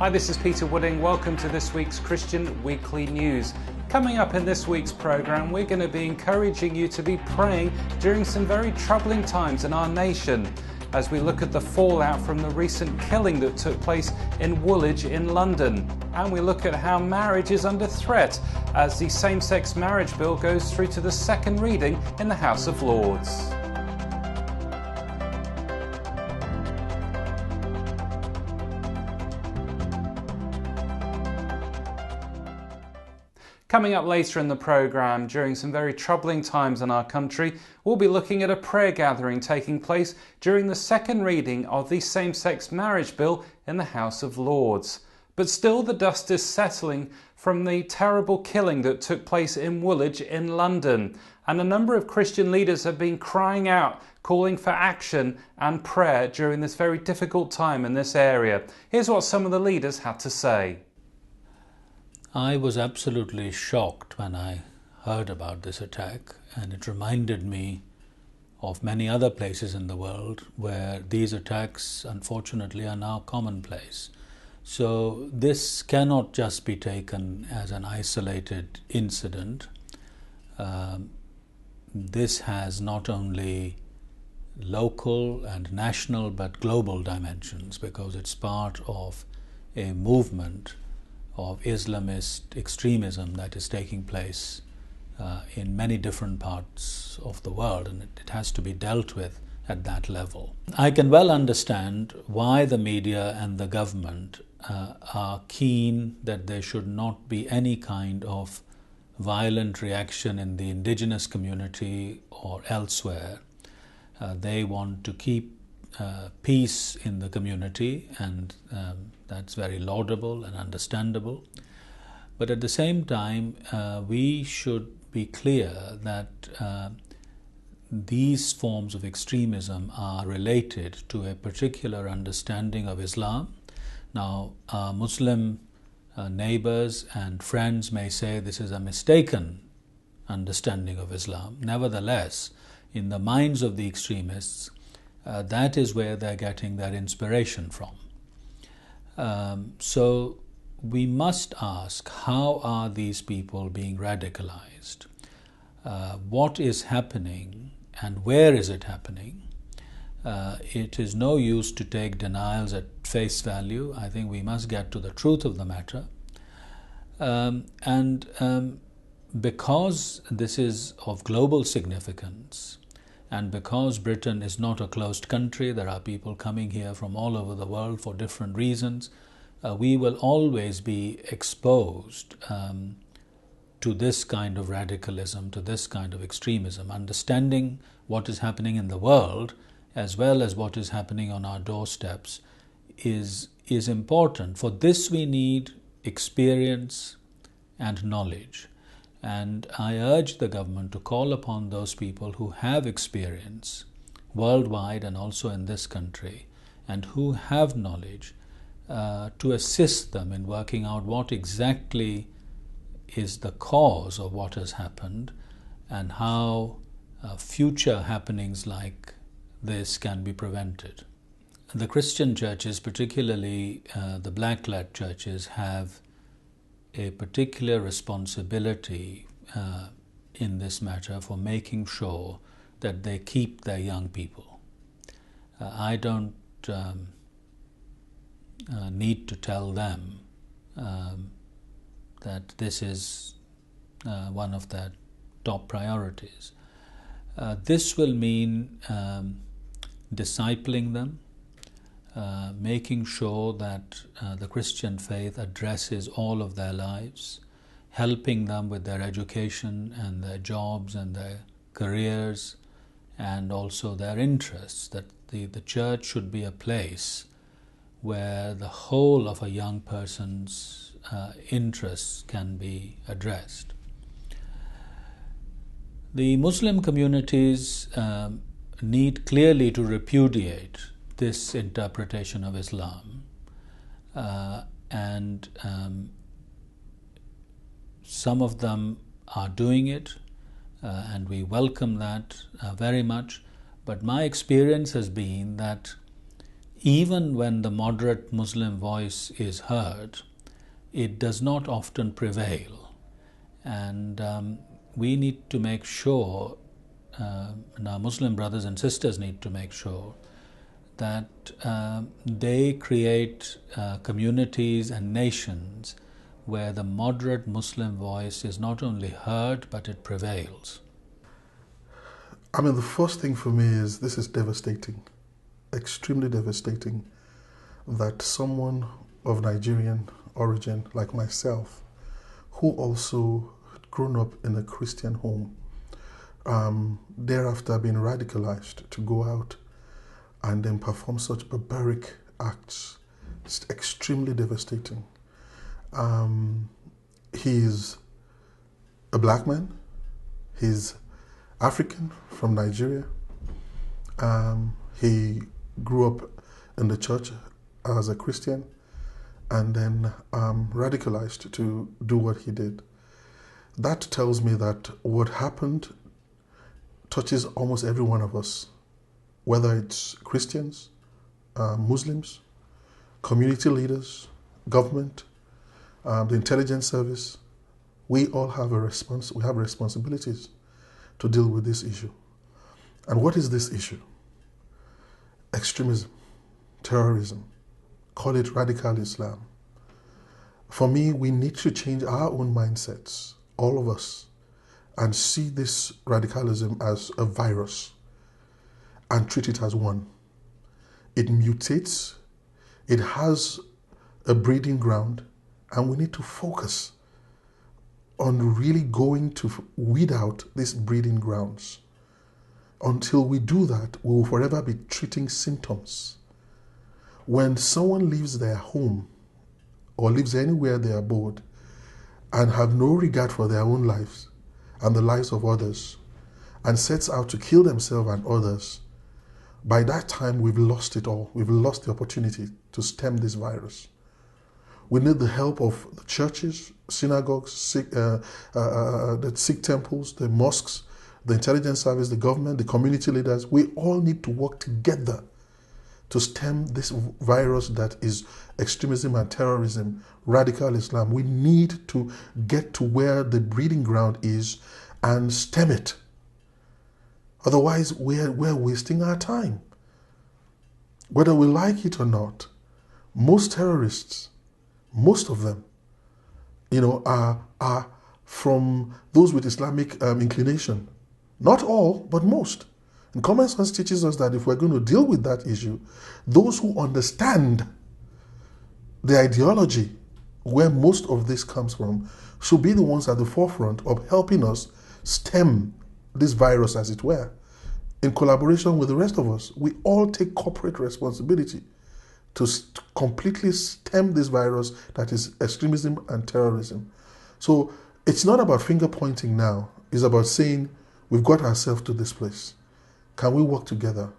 Hi, this is Peter Wooding. Welcome to this week's Christian Weekly News. Coming up in this week's programme, we're going to be encouraging you to be praying during some very troubling times in our nation as we look at the fallout from the recent killing that took place in Woolwich in London. And we look at how marriage is under threat as the same-sex marriage bill goes through to the second reading in the House of Lords. Coming up later in the programme, during some very troubling times in our country, we'll be looking at a prayer gathering taking place during the second reading of the same-sex marriage bill in the House of Lords. But still the dust is settling from the terrible killing that took place in Woolwich in London. And a number of Christian leaders have been crying out, calling for action and prayer during this very difficult time in this area. Here's what some of the leaders had to say. I was absolutely shocked when I heard about this attack, and it reminded me of many other places in the world where these attacks, unfortunately, are now commonplace. So this cannot just be taken as an isolated incident. This has not only local and national but global dimensions, because it's part of a movement of Islamist extremism that is taking place in many different parts of the world, and it has to be dealt with at that level. I can well understand why the media and the government are keen that there should not be any kind of violent reaction in the indigenous community or elsewhere. They want to keep peace in the community, and that's very laudable and understandable. But at the same time, we should be clear that these forms of extremism are related to a particular understanding of Islam. Now, our Muslim neighbors and friends may say this is a mistaken understanding of Islam. Nevertheless, in the minds of the extremists, that is where they're getting their inspiration from. So we must ask, how are these people being radicalized? What is happening and where is it happening? It is no use to take denials at face value. I think we must get to the truth of the matter. Because this is of global significance, and because Britain is not a closed country, there are people coming here from all over the world for different reasons, we will always be exposed to this kind of radicalism, to this kind of extremism. Understanding what is happening in the world as well as what is happening on our doorsteps is important. For this we need experience and knowledge. And I urge the government to call upon those people who have experience worldwide and also in this country, and who have knowledge, to assist them in working out what exactly is the cause of what has happened and how future happenings like this can be prevented. The Christian churches, particularly the black-led churches, have a particular responsibility in this matter for making sure that they keep their young people. I don't need to tell them that this is one of their top priorities. This will mean discipling them, making sure that the Christian faith addresses all of their lives, helping them with their education and their jobs and their careers and also their interests, that the church should be a place where the whole of a young person's interests can be addressed. The Muslim communities need clearly to repudiate this interpretation of Islam, and some of them are doing it, and we welcome that very much. But my experience has been that even when the moderate Muslim voice is heard, it does not often prevail. And we need to make sure, and our Muslim brothers and sisters need to make sure, that they create communities and nations where the moderate Muslim voice is not only heard, but it prevails. I mean, the first thing for me is this is devastating, extremely devastating, that someone of Nigerian origin like myself, who also grown up in a Christian home, thereafter being radicalized to go out and then perform such barbaric acts. It's extremely devastating. He's a black man. He's African from Nigeria. He grew up in the church as a Christian and then radicalized to do what he did. That tells me that what happened touches almost every one of us, whether it's Christians, Muslims, community leaders, government, the intelligence service. We all have we have responsibilities to deal with this issue. And what is this issue? Extremism, terrorism, call it radical Islam. For me, we need to change our own mindsets, all of us, and see this radicalism as a virus and treat it as one. It mutates, it has a breeding ground, and we need to focus on really going to weed out these breeding grounds. Until we do that, we will forever be treating symptoms. When someone leaves their home or lives anywhere they abode and have no regard for their own lives and the lives of others and sets out to kill themselves and others, by that time we've lost it all. We've lost the opportunity to stem this virus. We need the help of the churches, synagogues, the Sikh temples, the mosques, the intelligence service, the government, the community leaders. We all need to work together to stem this virus that is extremism and terrorism, radical Islam. We need to get to where the breeding ground is and stem it. Otherwise, we're wasting our time. Whether we like it or not, most terrorists, most of them, are from those with Islamic inclination. Not all, but most. And common sense teaches us that if we're going to deal with that issue, those who understand the ideology where most of this comes from should be the ones at the forefront of helping us stem this virus, as it were, in collaboration with the rest of us. We all take corporate responsibility to completely stem this virus that is extremism and terrorism. So it's not about finger pointing now. It's about saying, we've got ourselves to this place. Can we work together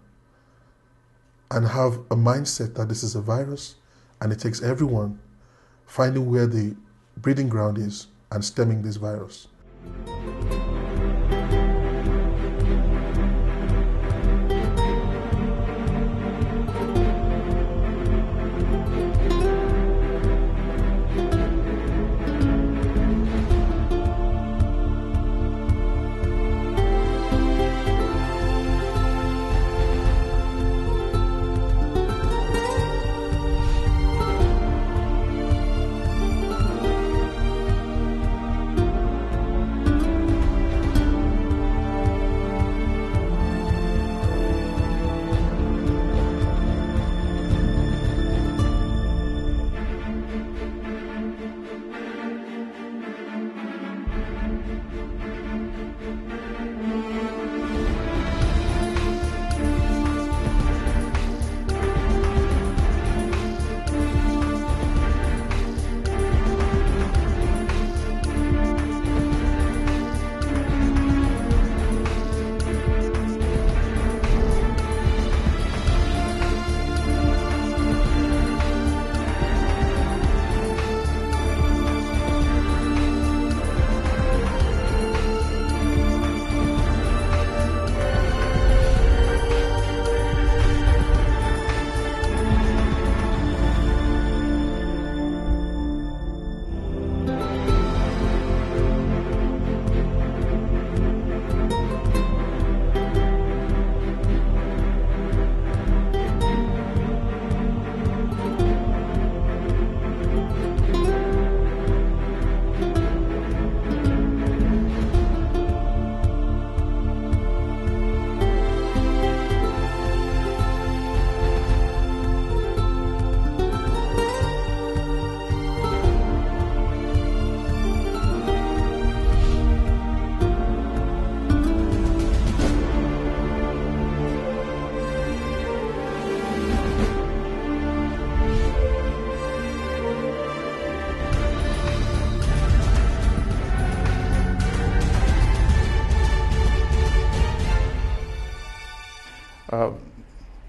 and have a mindset that this is a virus and it takes everyone finding where the breeding ground is and stemming this virus?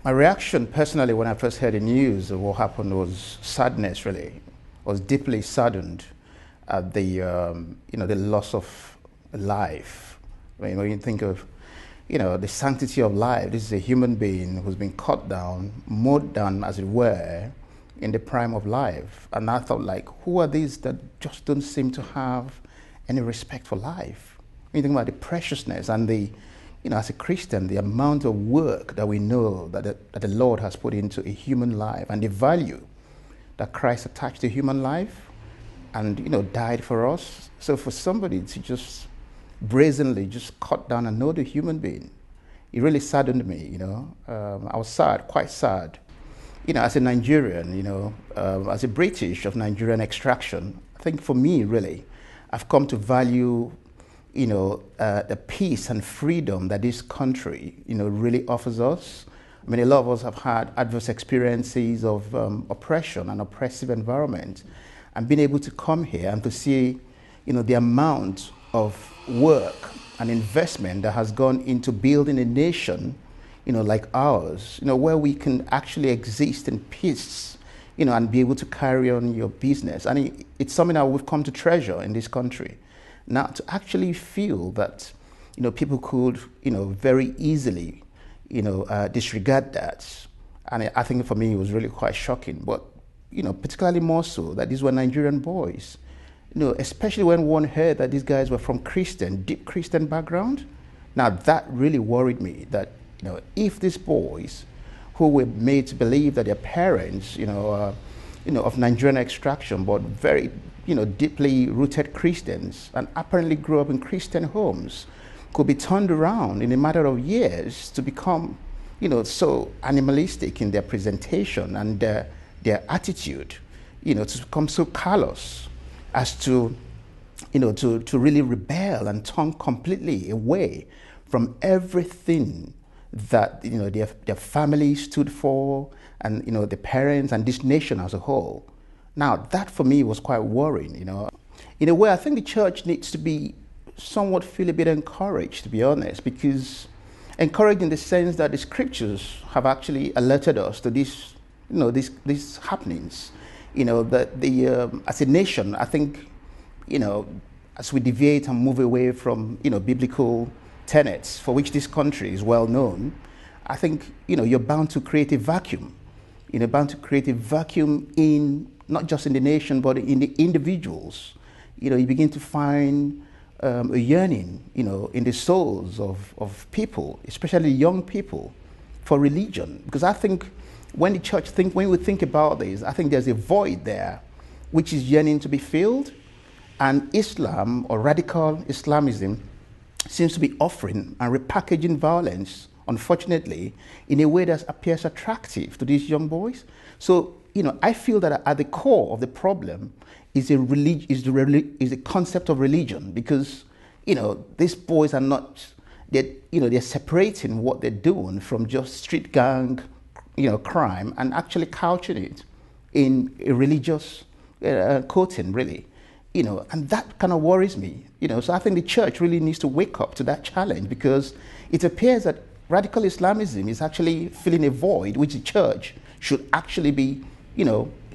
My reaction personally when I first heard the news of what happened was sadness, really. I was deeply saddened at the the loss of life. I mean, when you think of the sanctity of life, this is a human being who's been cut down, mowed down, as it were, in the prime of life. And I thought, like, who are these that just don't seem to have any respect for life? When you think about the preciousness and the as a Christian, the amount of work that we know that the Lord has put into a human life and the value that Christ attached to human life and, died for us. So for somebody to just brazenly just cut down another human being, it really saddened me, I was sad, quite sad. As a Nigerian, as a British of Nigerian extraction, I think for me, really, I've come to value the peace and freedom that this country, really offers us. I mean, a lot of us have had adverse experiences of oppression and oppressive environment, and being able to come here and to see, the amount of work and investment that has gone into building a nation, like ours, where we can actually exist in peace, and be able to carry on your business. And it's something that we've come to treasure in this country. Now, to actually feel that, people could, very easily, disregard that. And I think for me, it was really quite shocking. But, particularly more so that these were Nigerian boys, especially when one heard that these guys were from deep Christian background. Now, that really worried me that, if these boys who were made to believe that their parents, of Nigerian extraction, but very, deeply rooted Christians and apparently grew up in Christian homes, could be turned around in a matter of years to become, so animalistic in their presentation and their attitude, to become so callous as to, to really rebel and turn completely away from everything that, their family stood for and, the parents and this nation as a whole. Now, that for me was quite worrying, In a way, I think the church needs to be feel a bit encouraged, to be honest, because encouraged in the sense that the scriptures have actually alerted us to these happenings. That as a nation, I think, as we deviate and move away from, biblical tenets for which this country is well known, I think, you're bound to create a vacuum. Bound to create a vacuum in not just in the nation, but in the individuals. You begin to find a yearning, in the souls of people, especially young people, for religion. Because I think when we think about this, I think there's a void there, which is yearning to be filled. And Islam, or radical Islamism, seems to be offering and repackaging violence, unfortunately, in a way that appears attractive to these young boys. So, I feel that at the core of the problem is the concept of religion, because, these boys are not, they're separating what they're doing from just street gang, crime, and actually couching it in a religious coating, really. And that kind of worries me, So I think the church really needs to wake up to that challenge, because it appears that radical Islamism is actually filling a void which the church should actually be,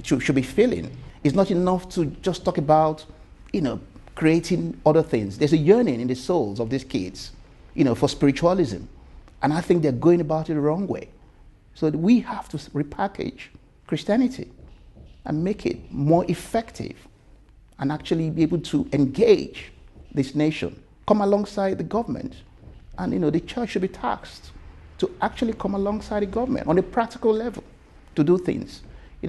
should be filling. It's not enough to just talk about, creating other things. There's a yearning in the souls of these kids, for spiritualism. And I think they're going about it the wrong way. So we have to repackage Christianity and make it more effective and actually be able to engage this nation, come alongside the government. And, the church should be tasked to actually come alongside the government on a practical level to do things.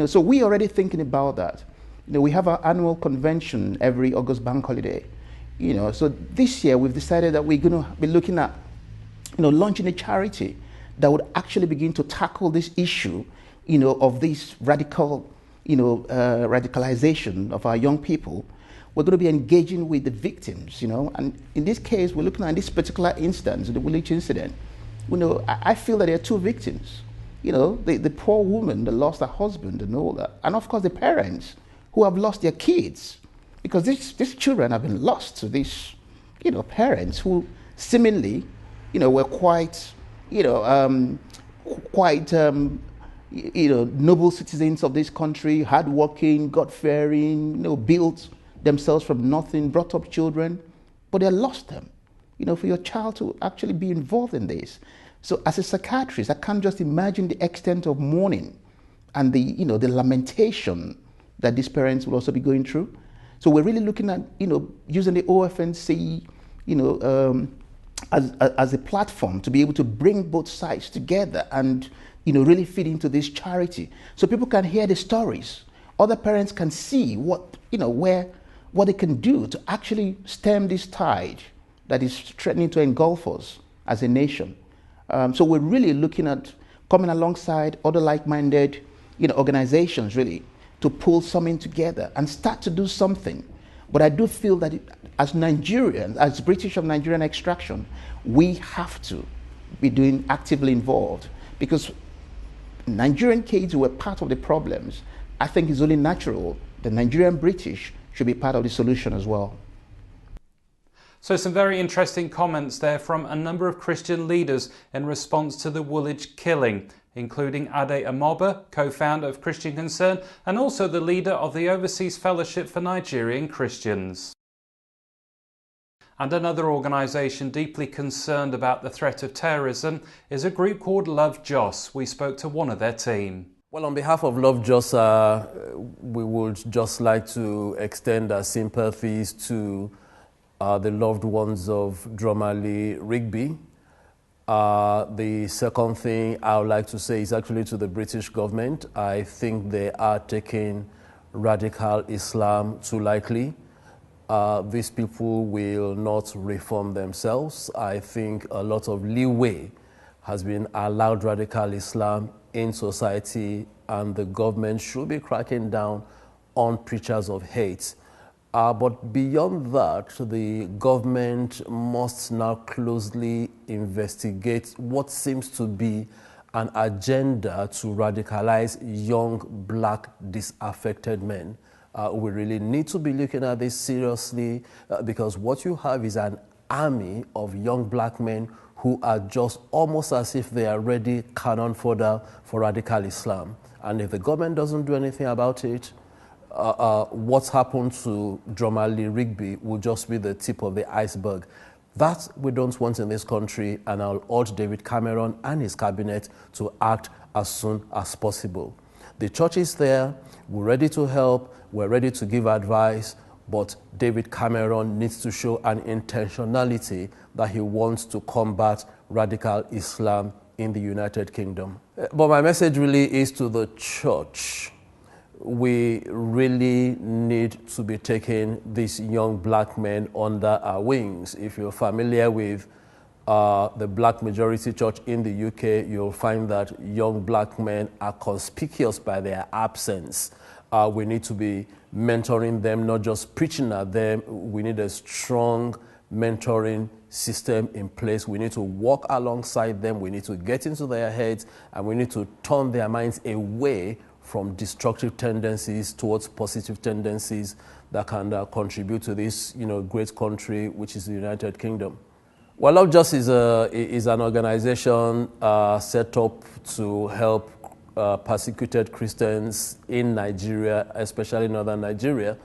So we're already thinking about that. We have our annual convention every August bank holiday. So this year we've decided that we're going to be looking at, launching a charity that would actually begin to tackle this issue, of this radical, radicalization of our young people. We're going to be engaging with the victims, and in this case, we're looking at this particular instance, the Woolwich incident. I feel that there are two victims. The poor woman that lost her husband and all that, and of course the parents who have lost their kids, because these children have been lost to these, parents who seemingly, were quite, quite noble citizens of this country, hardworking, God-fearing, built themselves from nothing, brought up children, but they lost them. For your child to actually be involved in this. So as a psychiatrist, I can't just imagine the extent of mourning and the lamentation that these parents will also be going through. So we're really looking at, using the OFNC, as a platform to be able to bring both sides together and, really feed into this charity. So people can hear the stories. Other parents can see what they can do to actually stem this tide that is threatening to engulf us as a nation. So we're really looking at coming alongside other like-minded, organizations really to pull something together and start to do something. But I do feel that as Nigerians, as British of Nigerian extraction, we have to be doing actively involved, because Nigerian kids who were part of the problems, I think it's only natural the Nigerian British should be part of the solution as well. So some very interesting comments there from a number of Christian leaders in response to the Woolwich killing, including Ade Amoba, co-founder of Christian Concern, and also the leader of the Overseas Fellowship for Nigerian Christians. And another organisation deeply concerned about the threat of terrorism is a group called Love Jos. We spoke to one of their team. Well, on behalf of Love Jos, we would just like to extend our sympathies to the loved ones of Nazir-Ali Rigby. The second thing I would like to say is actually to the British government. I think they are taking radical Islam too lightly. These people will not reform themselves. I think a lot of leeway has been allowed radical Islam in society, and the government should be cracking down on preachers of hate. But beyond that, the government must now closely investigate what seems to be an agenda to radicalize young black disaffected men. We really need to be looking at this seriously, because what you have is an army of young black men who are just almost as if they are ready cannon fodder for radical Islam. And if the government doesn't do anything about it, what's happened to Nazir-Ali Rigby will just be the tip of the iceberg. That we don't want in this country, and I'll urge David Cameron and his cabinet to act as soon as possible. The church is there, we're ready to help, we're ready to give advice, but David Cameron needs to show an intentionality that he wants to combat radical Islam in the United Kingdom. But my message really is to the church. We really need to be taking these young black men under our wings. If you're familiar with the black majority church in the UK, you'll find that young black men are conspicuous by their absence. We need to be mentoring them, not just preaching at them. We need a strong mentoring system in place. We need to walk alongside them. We need to get into their heads, and we need to turn their minds away from destructive tendencies towards positive tendencies that can contribute to this, great country, which is the United Kingdom. Well, Love Jos is an organization set up to help persecuted Christians in Nigeria, especially northern Nigeria.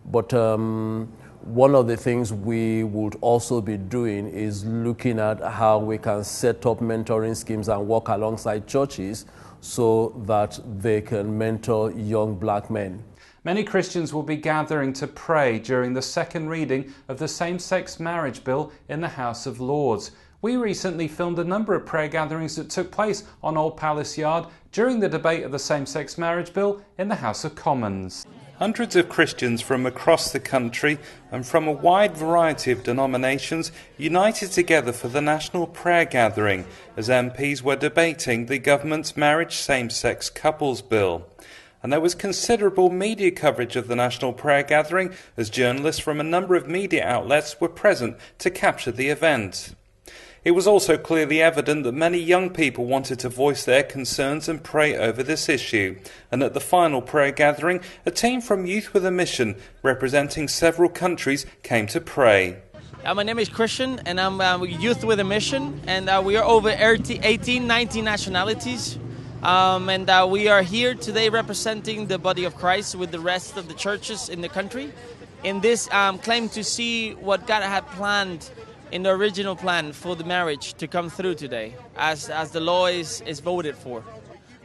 But one of the things we would also be doing is looking at how we can set up mentoring schemes and work alongside churches so that they can mentor young black men. Many Christians will be gathering to pray during the second reading of the same-sex marriage bill in the House of Lords. We recently filmed a number of prayer gatherings that took place on Old Palace Yard during the debate of the same-sex marriage bill in the House of Commons. Hundreds of Christians from across the country and from a wide variety of denominations united together for the national prayer gathering as MPs were debating the government's marriage same-sex couples bill. And there was considerable media coverage of the national prayer gathering as journalists from a number of media outlets were present to capture the event. It was also clearly evident that many young people wanted to voice their concerns and pray over this issue. And at the final prayer gathering, a team from Youth with a Mission, representing several countries, came to pray. My name is Christian, and I'm Youth with a Mission, and we are over 18, 19 nationalities. And we are here today representing the body of Christ with the rest of the churches in the country in this claim to see what God had planned in the original plan for the marriage to come through today as the law is voted for.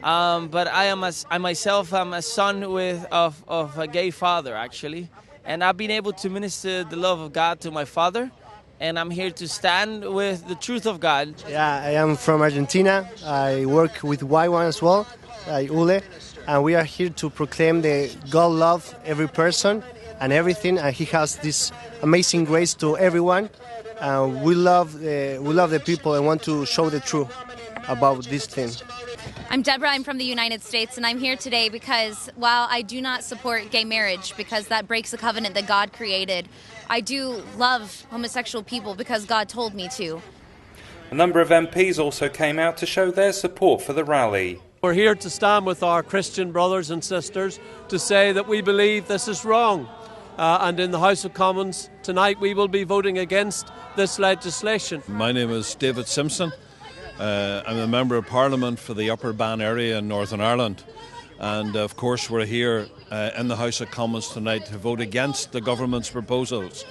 But I myself am a son of a gay father, actually, and I've been able to minister the love of God to my father, and I'm here to stand with the truth of God. Yeah, I am from Argentina. I work with Y1 as well, Ule, and we are here to proclaim that God loves every person and everything, and He has this amazing grace to everyone. We love the people and want to show the truth about this thing. I'm Deborah, I'm from the United States, and I'm here today because while I do not support gay marriage because that breaks the covenant that God created, I do love homosexual people because God told me to. A number of MPs also came out to show their support for the rally. We're here to stand with our Christian brothers and sisters to say that we believe this is wrong. And in the House of Commons tonight we will be voting against this legislation. My name is David Simpson. I'm a Member of Parliament for the Upper Bann area in Northern Ireland, and of course we're here in the House of Commons tonight to vote against the government's proposals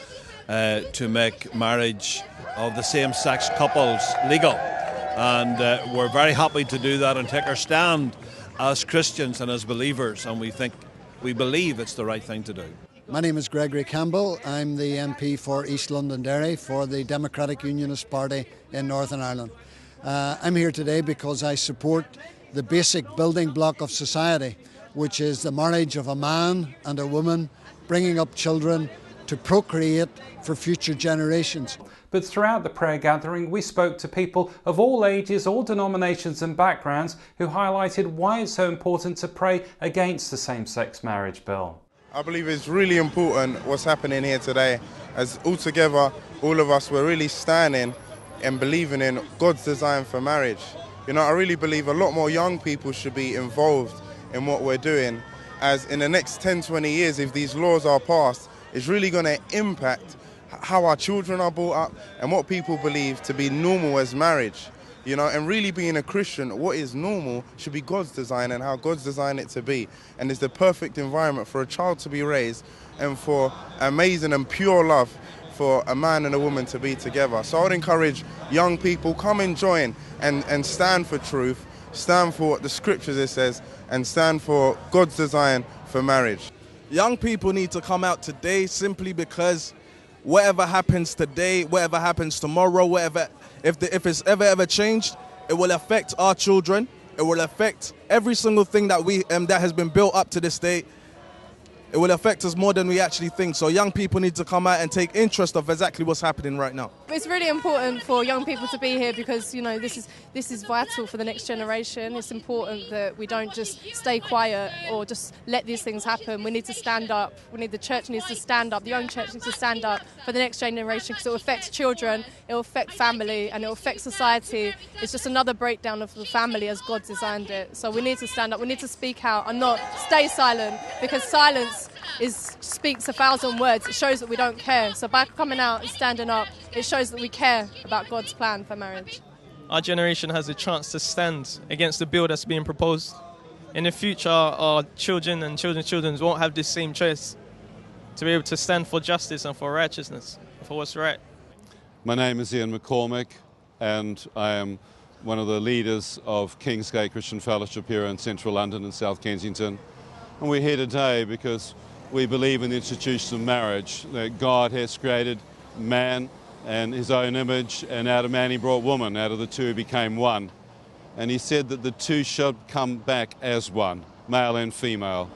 to make marriage of the same-sex couples legal, and we're very happy to do that and take our stand as Christians and as believers, and we believe it's the right thing to do. My name is Gregory Campbell. I'm the MP for East Londonderry for the Democratic Unionist Party in Northern Ireland. I'm here today because I support the basic building block of society, which is the marriage of a man and a woman, bringing up children to procreate for future generations. But throughout the prayer gathering, we spoke to people of all ages, all denominations and backgrounds who highlighted why it's so important to pray against the same-sex marriage bill. I believe it's really important what's happening here today, as altogether, all of us were really standing and believing in God's design for marriage. You know, I really believe a lot more young people should be involved in what we're doing, as in the next 10, 20 years, if these laws are passed, it's really going to impact how our children are brought up and what people believe to be normal as marriage. You know, and really being a Christian, what is normal should be God's design and how God's designed it to be. And it's the perfect environment for a child to be raised and for amazing and pure love for a man and a woman to be together. So I would encourage young people, come and join and stand for truth, stand for what the scriptures it says, and stand for God's design for marriage. Young people need to come out today simply because whatever happens today, whatever happens tomorrow, if it's ever changed, it will affect our children. It will affect every single thing that that has been built up to this day. It will affect us more than we actually think. So young people need to come out and take interest of exactly what's happening right now. It's really important for young people to be here because, you know, this is vital for the next generation. It's important that we don't just stay quiet or just let these things happen. We need to stand up. The church needs to stand up. The young church needs to stand up for the next generation because it will affect children, it will affect family, and it will affect society. It's just another breakdown of the family as God designed it. So we need to stand up. We need to speak out and not stay silent, because silence speaks 1,000 words. It shows that we don't care. So by coming out and standing up, it shows that we care about God's plan for marriage. Our generation has a chance to stand against the bill that's being proposed. In the future, our children and children's children won't have this same choice to be able to stand for justice and for righteousness, for what's right. My name is Ian McCormick, and I am one of the leaders of Kingsgate Christian Fellowship here in central London and South Kensington. And we're here today because we believe in the institution of marriage, that God has created man in his own image, and out of man he brought woman, out of the two became one. And he said that the two should come back as one, male and female.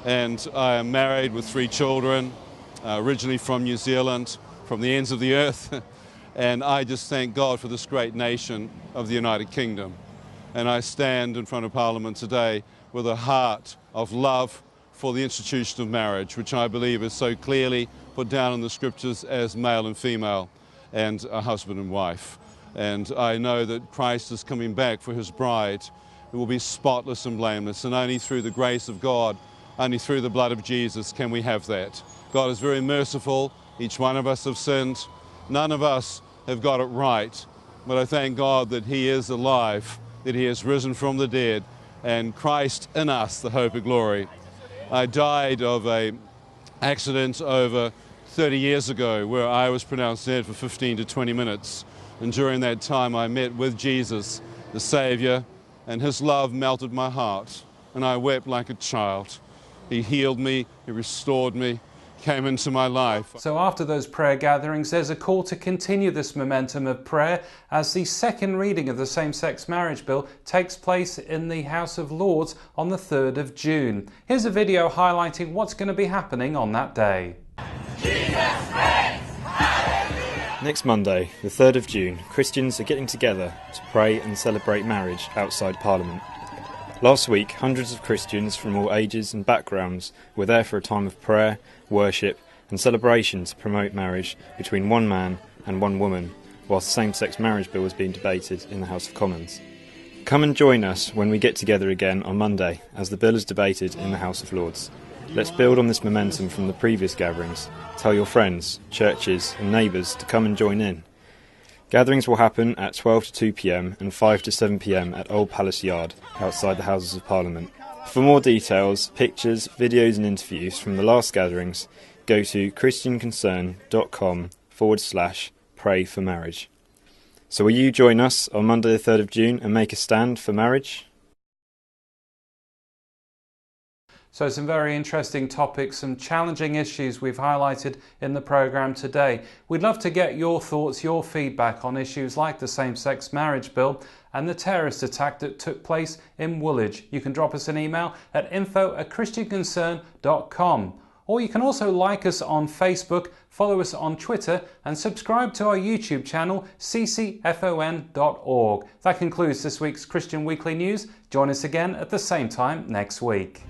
And I am married with 3 children, originally from New Zealand, from the ends of the earth. And I just thank God for this great nation of the United Kingdom. And I stand in front of Parliament today with a heart of love for the institution of marriage, which I believe is so clearly put down in the scriptures as male and female and a husband and wife. And I know that Christ is coming back for his bride who will be spotless and blameless, and only through the grace of God, only through the blood of Jesus can we have that. God is very merciful. Each one of us have sinned, None of us have got it right, but I thank God that He is alive, that He has risen from the dead, and Christ in us, the hope of glory. I died of an accident over 30 years ago where I was pronounced dead for 15 to 20 minutes. And during that time I met with Jesus, the Saviour, and His love melted my heart. And I wept like a child. He healed me, He restored me, came into my life. So after those prayer gatherings, there's a call to continue this momentum of prayer as the second reading of the same-sex marriage bill takes place in the House of Lords on the 3rd of June. Here's a video highlighting what's going to be happening on that day. Next Monday, the 3rd of June, Christians are getting together to pray and celebrate marriage outside Parliament. Last week, hundreds of Christians from all ages and backgrounds were there for a time of prayer, worship and celebration to promote marriage between one man and one woman, whilst the same-sex marriage bill was being debated in the House of Commons. Come and join us when we get together again on Monday as the bill is debated in the House of Lords. Let's build on this momentum from the previous gatherings. Tell your friends, churches and neighbours to come and join in. Gatherings will happen at 12 to 2 p.m. and 5 to 7 p.m. at Old Palace Yard, outside the Houses of Parliament. For more details, pictures, videos and interviews from the last gatherings, go to christianconcern.com/pray for marriage. So will you join us on Monday the 3rd of June and make a stand for marriage? So some very interesting topics, some challenging issues we've highlighted in the programme today. We'd love to get your thoughts, your feedback on issues like the same-sex marriage bill and the terrorist attack that took place in Woolwich. You can drop us an email at info@christianconcern.com. Or you can also like us on Facebook, follow us on Twitter and subscribe to our YouTube channel ccfon.org. That concludes this week's Christian Weekly News. Join us again at the same time next week.